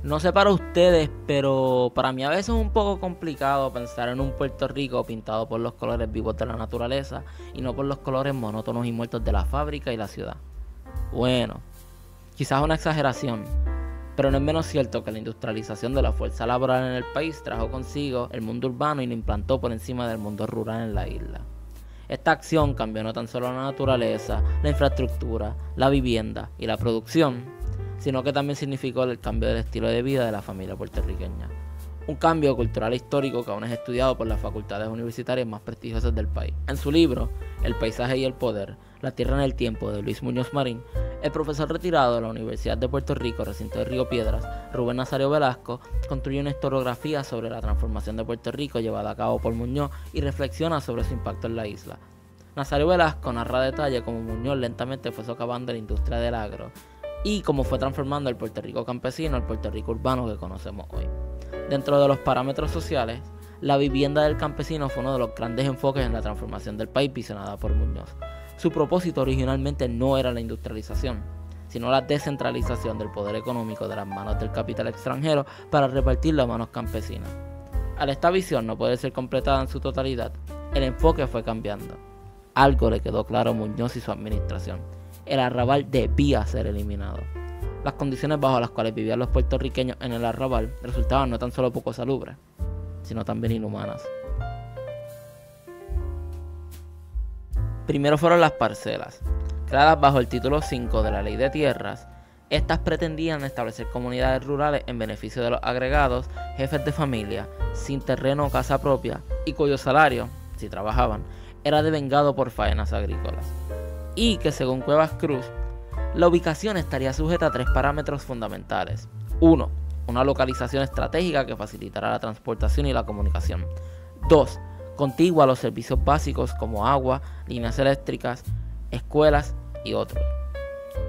No sé para ustedes, pero para mí a veces es un poco complicado pensar en un Puerto Rico pintado por los colores vivos de la naturaleza y no por los colores monótonos y muertos de la fábrica y la ciudad. Bueno, quizás una exageración, pero no es menos cierto que la industrialización de la fuerza laboral en el país trajo consigo el mundo urbano y lo implantó por encima del mundo rural en la isla. Esta acción cambió no tan solo la naturaleza, la infraestructura, la vivienda y la producción, sino que también significó el cambio del estilo de vida de la familia puertorriqueña. Un cambio cultural e histórico que aún es estudiado por las facultades universitarias más prestigiosas del país. En su libro, El paisaje y el poder, La tierra en el tiempo, de Luis Muñoz Marín, el profesor retirado de la Universidad de Puerto Rico, recinto de Río Piedras, Rubén Nazario Velasco, construye una historiografía sobre la transformación de Puerto Rico llevada a cabo por Muñoz y reflexiona sobre su impacto en la isla. Nazario Velasco narra a detalle cómo Muñoz lentamente fue socavando la industria del agro y cómo fue transformando el Puerto Rico campesino al Puerto Rico urbano que conocemos hoy. Dentro de los parámetros sociales, la vivienda del campesino fue uno de los grandes enfoques en la transformación del país visionada por Muñoz. Su propósito originalmente no era la industrialización, sino la descentralización del poder económico de las manos del capital extranjero para repartirlo a manos campesinas. Al esta visión no poder ser completada en su totalidad, el enfoque fue cambiando. Algo le quedó claro a Muñoz y su administración: el arrabal debía ser eliminado. Las condiciones bajo las cuales vivían los puertorriqueños en el arrabal resultaban no tan solo poco salubres, sino también inhumanas. Primero fueron las parcelas. Creadas bajo el título 5 de la Ley de Tierras, estas pretendían establecer comunidades rurales en beneficio de los agregados, jefes de familia, sin terreno o casa propia, y cuyo salario, si trabajaban, era devengado por faenas agrícolas. Y que según Cuevas Cruz, la ubicación estaría sujeta a 3 parámetros fundamentales. 1. Una localización estratégica que facilitara la transportación y la comunicación. 2. Contigua a los servicios básicos como agua, líneas eléctricas, escuelas y otros.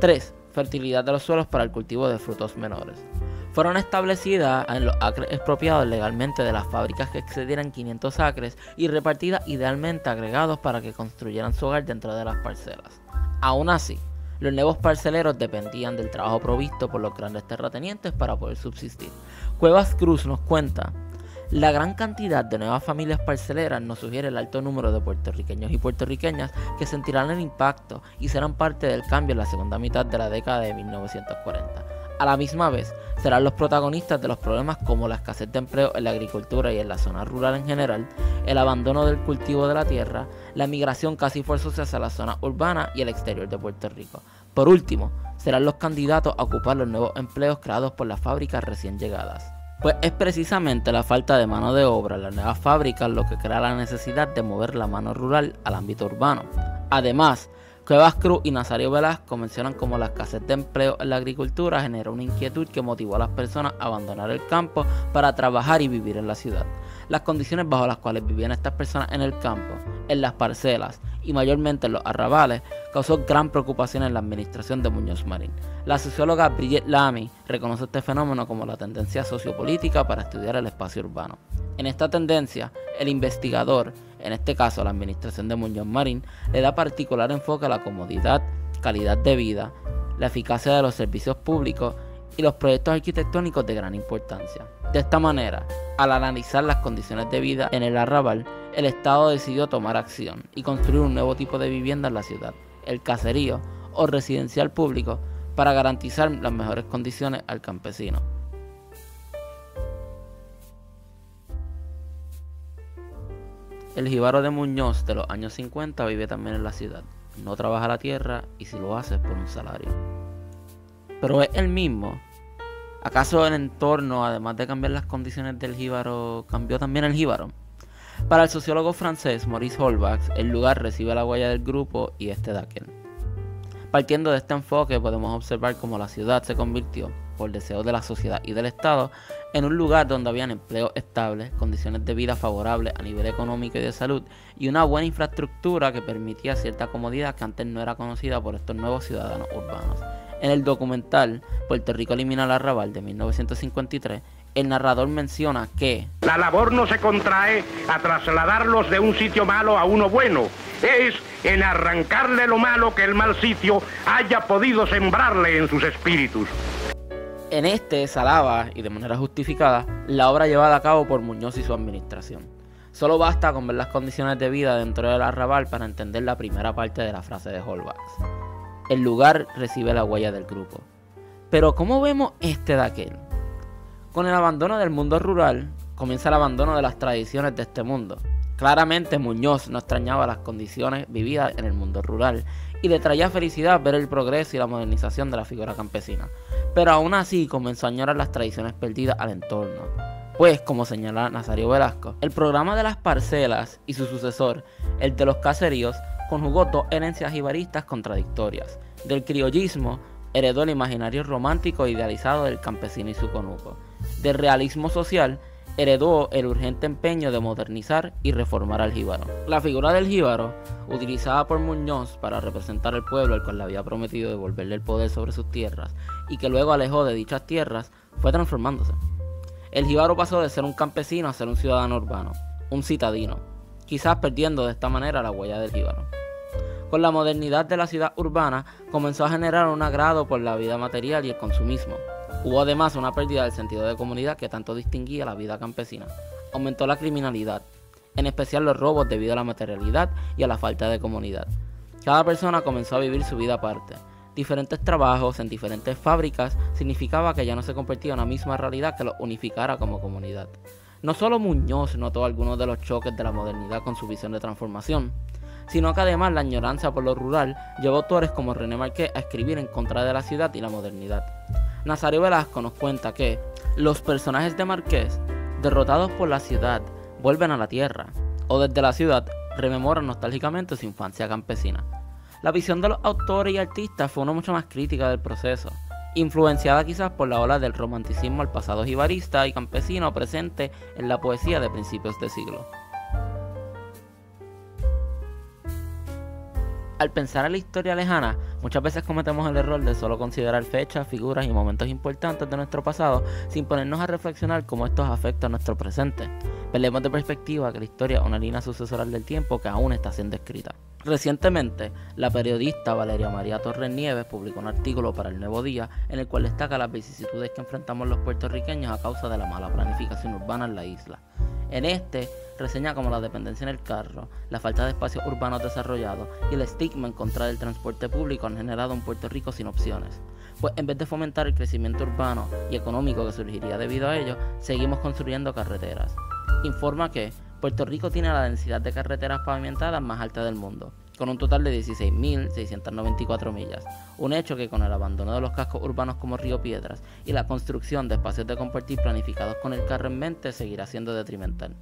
3. Fertilidad de los suelos para el cultivo de frutos menores. Fueron establecidas en los acres expropiados legalmente de las fábricas que excedieran 500 acres y repartidas idealmente agregados para que construyeran su hogar dentro de las parcelas. Aún así, los nuevos parceleros dependían del trabajo provisto por los grandes terratenientes para poder subsistir. Cuevas Cruz nos cuenta: la gran cantidad de nuevas familias parceleras nos sugiere el alto número de puertorriqueños y puertorriqueñas que sentirán el impacto y serán parte del cambio en la segunda mitad de la década de 1940. A la misma vez, serán los protagonistas de los problemas como la escasez de empleo en la agricultura y en la zona rural en general, el abandono del cultivo de la tierra, la migración casi forzosa hacia la zona urbana y el exterior de Puerto Rico. Por último, serán los candidatos a ocupar los nuevos empleos creados por las fábricas recién llegadas. Pues es precisamente la falta de mano de obra en las nuevas fábricas lo que crea la necesidad de mover la mano rural al ámbito urbano. Además, Cuevas Cruz y Nazario Velasco mencionan cómo la escasez de empleo en la agricultura generó una inquietud que motivó a las personas a abandonar el campo para trabajar y vivir en la ciudad. Las condiciones bajo las cuales vivían estas personas en el campo, en las parcelas y mayormente en los arrabales causó gran preocupación en la administración de Muñoz Marín. La socióloga Bridget Lamy reconoce este fenómeno como la tendencia sociopolítica para estudiar el espacio urbano. En esta tendencia, el investigador, en este caso la administración de Muñoz Marín, le da particular enfoque a la comodidad, calidad de vida, la eficacia de los servicios públicos y los proyectos arquitectónicos de gran importancia. De esta manera, al analizar las condiciones de vida en el arrabal, el Estado decidió tomar acción y construir un nuevo tipo de vivienda en la ciudad, el caserío o residencial público, para garantizar las mejores condiciones al campesino. El jíbaro de Muñoz de los años 50 vive también en la ciudad. No trabaja la tierra y si lo hace es por un salario. Pero es el mismo. ¿Acaso el entorno, además de cambiar las condiciones del jíbaro, cambió también el jíbaro? Para el sociólogo francés Maurice Holbach, el lugar recibe la huella del grupo y este de aquel. Partiendo de este enfoque podemos observar cómo la ciudad se convirtió, por deseo de la sociedad y del Estado, en un lugar donde habían empleos estables, condiciones de vida favorables a nivel económico y de salud y una buena infraestructura que permitía cierta comodidad que antes no era conocida por estos nuevos ciudadanos urbanos. En el documental Puerto Rico elimina el arrabal de 1953, el narrador menciona que la labor no se contrae a trasladarlos de un sitio malo a uno bueno, es en arrancarle lo malo que el mal sitio haya podido sembrarle en sus espíritus. En este se alaba, y de manera justificada, la obra llevada a cabo por Muñoz y su administración. Solo basta con ver las condiciones de vida dentro del arrabal para entender la primera parte de la frase de Holbach. El lugar recibe la huella del grupo. Pero ¿cómo vemos este de aquel? Con el abandono del mundo rural, comienza el abandono de las tradiciones de este mundo. Claramente Muñoz no extrañaba las condiciones vividas en el mundo rural y le traía felicidad ver el progreso y la modernización de la figura campesina. Pero aún así comenzó a añorar las tradiciones perdidas al entorno. Pues, como señala Nazario Velasco, el programa de las parcelas y su sucesor, el de los caseríos, conjugó dos herencias jibaristas contradictorias. Del criollismo heredó el imaginario romántico e idealizado del campesino y su conuco. Del realismo social heredó el urgente empeño de modernizar y reformar al jíbaro. La figura del jíbaro, utilizada por Muñoz para representar al pueblo al cual le había prometido devolverle el poder sobre sus tierras y que luego alejó de dichas tierras, fue transformándose. El jíbaro pasó de ser un campesino a ser un ciudadano urbano, un citadino, quizás perdiendo de esta manera la huella del jíbaro. Con la modernidad de la ciudad urbana comenzó a generar un agrado por la vida material y el consumismo. Hubo además una pérdida del sentido de comunidad que tanto distinguía la vida campesina. Aumentó la criminalidad, en especial los robos debido a la materialidad y a la falta de comunidad. Cada persona comenzó a vivir su vida aparte. Diferentes trabajos en diferentes fábricas significaba que ya no se convertía en una misma realidad que los unificara como comunidad. No solo Muñoz notó algunos de los choques de la modernidad con su visión de transformación, sino que además la añoranza por lo rural llevó a autores como René Marqués a escribir en contra de la ciudad y la modernidad. Nazario Velasco nos cuenta que los personajes de Marqués, derrotados por la ciudad, vuelven a la tierra, o desde la ciudad rememoran nostálgicamente su infancia campesina. La visión de los autores y artistas fue una mucho más crítica del proceso, influenciada quizás por la ola del romanticismo al pasado jibarista y campesino presente en la poesía de principios de siglo. Al pensar en la historia lejana, muchas veces cometemos el error de solo considerar fechas, figuras y momentos importantes de nuestro pasado sin ponernos a reflexionar cómo estos afectan nuestro presente. Perdemos de perspectiva que la historia es una línea sucesoral del tiempo que aún está siendo escrita. Recientemente, la periodista Valeria María Torres Nieves publicó un artículo para El Nuevo Día en el cual destaca las vicisitudes que enfrentamos los puertorriqueños a causa de la mala planificación urbana en la isla. En este, reseña como la dependencia en el carro, la falta de espacios urbanos desarrollados y el estigma en contra del transporte público han generado un Puerto Rico sin opciones. Pues en vez de fomentar el crecimiento urbano y económico que surgiría debido a ello, seguimos construyendo carreteras. Informa que Puerto Rico tiene la densidad de carreteras pavimentadas más alta del mundo, con un total de 16.694 millas, un hecho que con el abandono de los cascos urbanos como Río Piedras y la construcción de espacios de compartir planificados con el carro en mente seguirá siendo detrimental.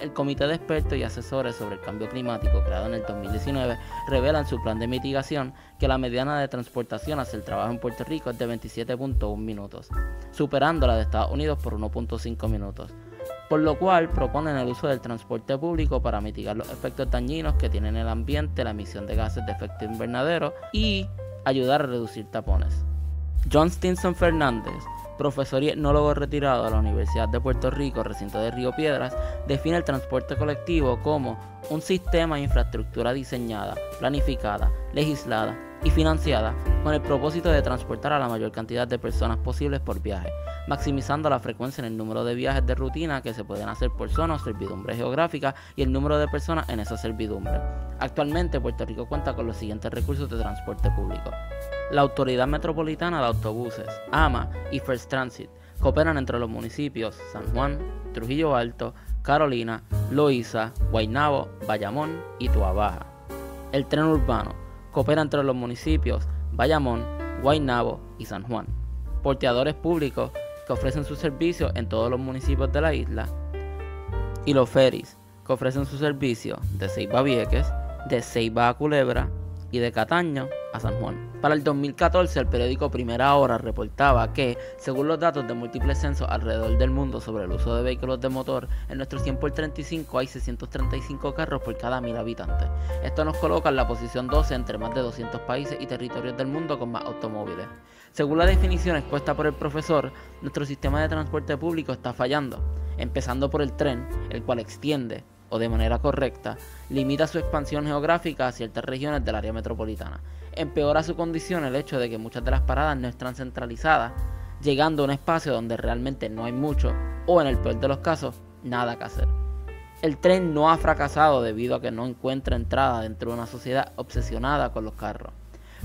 El Comité de Expertos y Asesores sobre el Cambio Climático, creado en el 2019, revela en su plan de mitigación que la mediana de transportación hacia el trabajo en Puerto Rico es de 27.1 minutos, superando la de Estados Unidos por 1.5 minutos. Por lo cual proponen el uso del transporte público para mitigar los efectos dañinos que tiene en el ambiente la emisión de gases de efecto invernadero y ayudar a reducir tapones. John Stinson Fernández, profesor y etnólogo retirado de la Universidad de Puerto Rico, recinto de Río Piedras, define el transporte colectivo como un sistema de infraestructura diseñada, planificada, legislada y financiada con el propósito de transportar a la mayor cantidad de personas posibles por viaje, maximizando la frecuencia en el número de viajes de rutina que se pueden hacer por zona o servidumbre geográfica y el número de personas en esa servidumbre. Actualmente Puerto Rico cuenta con los siguientes recursos de transporte público. La Autoridad Metropolitana de Autobuses, AMA y First Transit, cooperan entre los municipios San Juan, Trujillo Alto, Carolina, Loíza, Guaynabo, Bayamón y Tuabaja. El tren urbano coopera entre los municipios Bayamón, Guaynabo y San Juan. Porteadores públicos que ofrecen sus servicios en todos los municipios de la isla. Y los ferries que ofrecen sus servicios de Ceiba a Vieques, de Ceiba a Culebra y de Cataño a San Juan. Para el 2014, el periódico Primera Hora reportaba que, según los datos de múltiples censos alrededor del mundo sobre el uso de vehículos de motor, en nuestro 100 por 35 hay 635 carros por cada 1000 habitantes. Esto nos coloca en la posición 12 entre más de 200 países y territorios del mundo con más automóviles. Según la definición expuesta por el profesor, nuestro sistema de transporte público está fallando, empezando por el tren, el cual extiende, o de manera correcta, limita su expansión geográfica a ciertas regiones del área metropolitana. Empeora su condición el hecho de que muchas de las paradas no están centralizadas, llegando a un espacio donde realmente no hay mucho, o en el peor de los casos, nada que hacer. El tren no ha fracasado debido a que no encuentra entrada dentro de una sociedad obsesionada con los carros,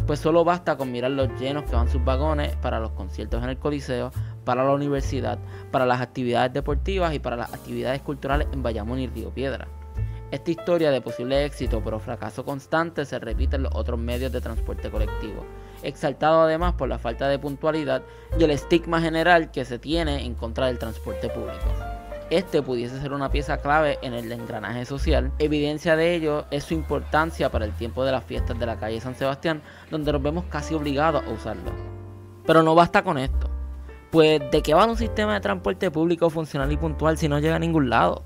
pues solo basta con mirar los llenos que van sus vagones para los conciertos en el Coliseo, para la universidad, para las actividades deportivas y para las actividades culturales en Bayamón y Río Piedras. Esta historia de posible éxito pero fracaso constante se repite en los otros medios de transporte colectivo, exaltado además por la falta de puntualidad y el estigma general que se tiene en contra del transporte público. Este pudiese ser una pieza clave en el engranaje social. Evidencia de ello es su importancia para el tiempo de las fiestas de la calle San Sebastián, donde nos vemos casi obligados a usarlo. Pero no basta con esto, pues ¿de qué va un sistema de transporte público funcional y puntual si no llega a ningún lado?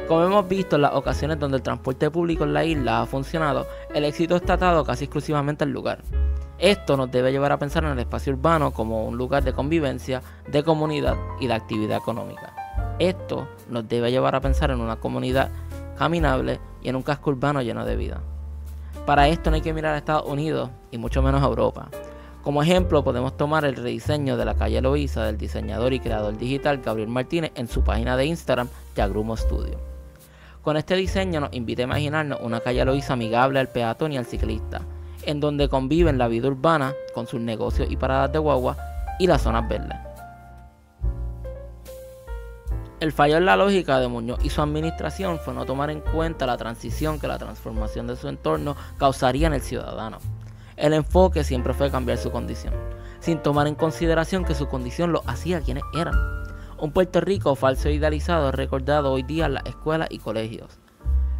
Como hemos visto en las ocasiones donde el transporte público en la isla ha funcionado, el éxito está atado casi exclusivamente al lugar. Esto nos debe llevar a pensar en el espacio urbano como un lugar de convivencia, de comunidad y de actividad económica. Esto nos debe llevar a pensar en una comunidad caminable y en un casco urbano lleno de vida. Para esto no hay que mirar a Estados Unidos y mucho menos a Europa. Como ejemplo podemos tomar el rediseño de la calle Loíza del diseñador y creador digital Gabriel Martínez en su página de Instagram Yagrumo Studio. Con este diseño nos invita a imaginarnos una calle Loíza amigable al peatón y al ciclista, en donde conviven la vida urbana con sus negocios y paradas de guagua y las zonas verdes. El fallo en la lógica de Muñoz y su administración fue no tomar en cuenta la transición que la transformación de su entorno causaría en el ciudadano. El enfoque siempre fue cambiar su condición, sin tomar en consideración que su condición lo hacía quienes eran. Un Puerto Rico falso e idealizado es recordado hoy día en las escuelas y colegios.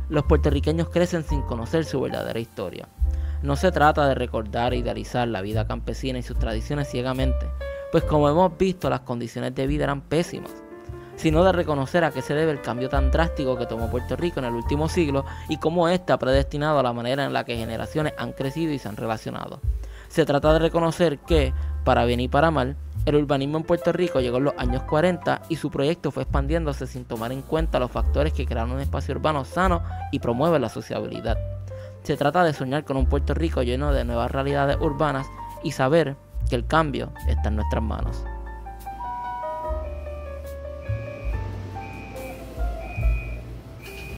Los puertorriqueños crecen sin conocer su verdadera historia. No se trata de recordar e idealizar la vida campesina y sus tradiciones ciegamente, pues como hemos visto las condiciones de vida eran pésimas, sino de reconocer a qué se debe el cambio tan drástico que tomó Puerto Rico en el último siglo y cómo éste ha predestinado a la manera en la que generaciones han crecido y se han relacionado. Se trata de reconocer que, para bien y para mal, el urbanismo en Puerto Rico llegó en los años 40 y su proyecto fue expandiéndose sin tomar en cuenta los factores que crean un espacio urbano sano y promueven la sociabilidad. Se trata de soñar con un Puerto Rico lleno de nuevas realidades urbanas y saber que el cambio está en nuestras manos.